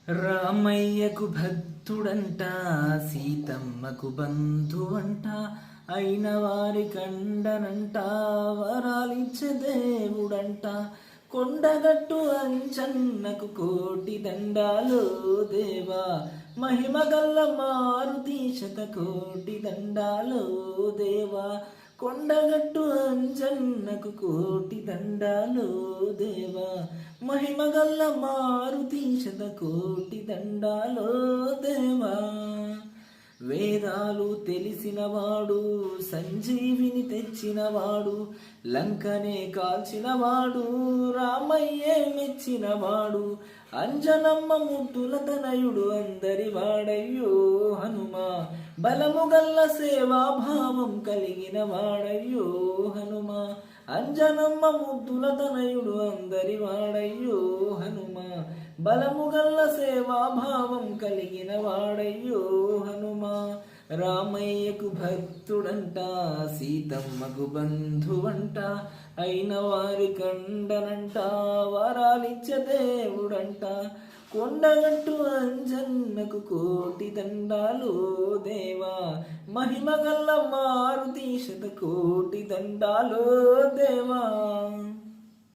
రామయ్యకు భక్తుడంట, సీతమ్మకు బంధువంట, అయిన వారి కండనంట, వరాలిచ్చే దేవుడంట. కొండగట్టు అంచన్నకు కోటి దండాలు దేవా, మహిమగల్ల మారుతి శతకోటి దండాలు దేవా. కొండగట్టు అంజన్నకు కోటి దండాలు దేవా, మహిమగల్ల మారుతి శతకోటి దండాలు దేవా. వేదాలు తెలిసినవాడు, సంజీవిని తెచ్చినవాడు, లంకనే కాల్చినవాడు, రామయ్యే మెచ్చినవాడు, అంజనమ్మ ముద్దుల తనయుడు అందరి వాడయ్యో హనుమా. బలము గల్ల సేవాభావం కలిగిన వాడయ్యో హనుమా. అంజనమ్మ ముద్దుల తనయుడు అందరి వాడయ్యో హనుమా. బలము గల్ల సేవాభావం కలిగిన వాడయ్యో హనుమా. రామయ్యకు భక్తుడంట, సీతమ్మకు బంధువంట, అయిన వారి కండనంట, వరాలిచ్చే దేవుడంట. కొండగట్టు అంజన్నకు కోటి దండాలు దేవా, మహిమగల్ల మారుతి శతకోటి దండాలు దేవా.